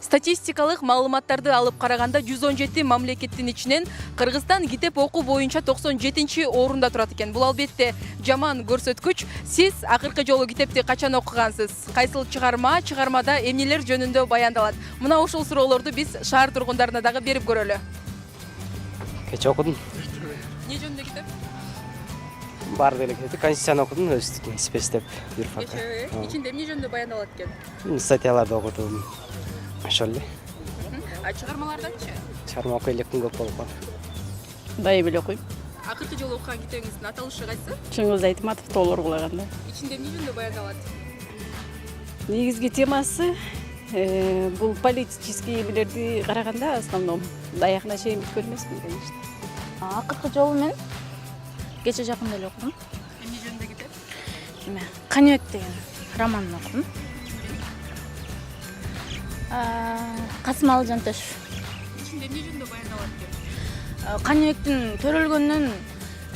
Статистикалык маалыматтарды алып караганда 117 мамлекеттин ичинен Кыргызстан китеп окуу боюнча 97-орунда турат экен. Бул албетте жаман көрсөткүч. Сиз акыркы жолу китепти качан окугансыз? Кайсыл чыгармада эмнелер жөнүндө баяндалат? Мына ушул суроолорду биз шаар тургундарына дагы берип көрөлү. Кече окудум. Эмне жөнүндө китеп? Бар деле кетти. Конституцияны окудум, өздүк спецтеп юрфак. Ичинде эмне жөнүндө баяндалат экен? Статьяларды окудум. Ошол эле. А чыгармалардачы? Чыгарма окуй элекмин, көп болуп калды. Дайым эле окуйм. Акыркы жолу окуган китебиңиздин аталышы кайсы? Чыңгыз Айтматов тоолор кулаганда. Ичинде эмне жөнүндө баяндалат? Негизги темасы бул политический эмелерди караганда основном аягына чейин бүткөн эмесмин, конечно. Акыркы жолу мен кече жакында эле окудум. Эмне жөнүндө китеп? Эме Канебек деген романын окудум. Касымалы Жантешев. Ичинде эмне жөнүндө баяндалат экен? Канебектин төрөлгөндөн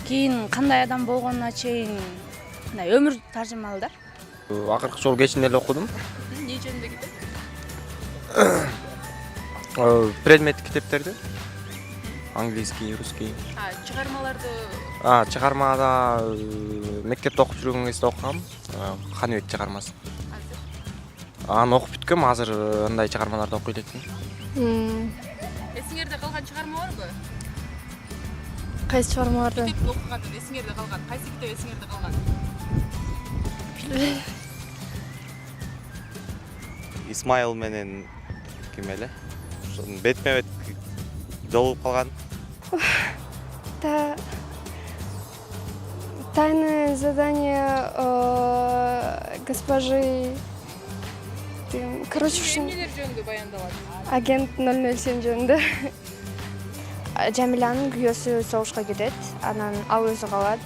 кийин кандай адам болгонуна чейин өмүр таржымалдар. Акыркы жолу кечинде эле окудум. Эмне жөнүндө китеп? Предмет китептерди. Английский, русский. Чыгармаларды Чыгармада мектепте окуп жүргөн кезде окугам. Каныбек чыгармасы. Аны окуп бүткөм, азыр андай чыгармаларды окуй элекмин. Эсиңерде калган чыгарма барбы? Кайсы чыгармаларды? Китеп окугандан эсиңерде калган. Кайсы китеп эсиңерде калган? Исмаил менен ким эле? Бетме-бет жолугуп калган. Тайное задание госпожи... Короче, Эмнелер жөнүндө баяндалат? агент 007 жөнүндө. Жамиланын күйөөсү согушка кетет, анан ал өзү калат.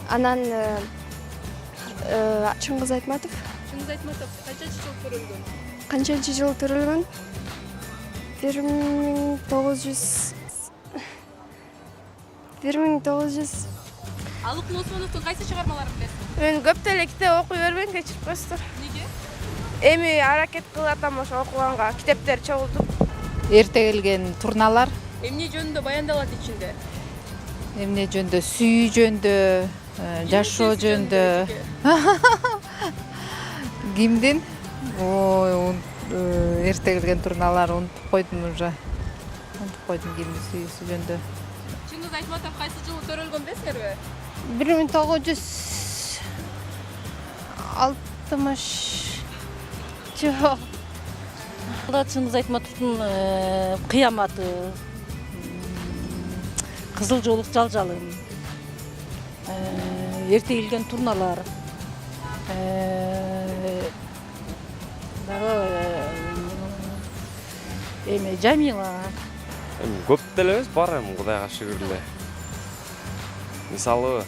Анан Чыңгыз Айтматов Чыңгыз Айтматов канчанчы жыл төрөлгөн? канчанчы жыл төрөлгөн? 1900 Алык Осмоновдун кайсы чыгармаларын билесиз? Мен көп деле китеп окуй бербейм, кечирип коесуздар. Неге? Эми аракет кылып атам ошо окуганга, китептер чогултуп. Эрте келген турналар, Эмне жөнүндө баяндалат ичинде? эмне жөндө, сүйүү жөндө, жашоо жөндө. Кимдин? Эрте келген турналар унутуп койдум уже. Унутуп койдум кимдин сүйүүсү жөндө. Чыңгыз Айтматов кайсы жылы төрөлгөн билесиңерби? 1960 жок. Чыңгыз Айтматовдун кыяматы, кызыл жолук жалжалым, эрте келген турналар, эми Жамила. Көп деле эмес, бар эми Кудайга шүгүр эле. Мисалы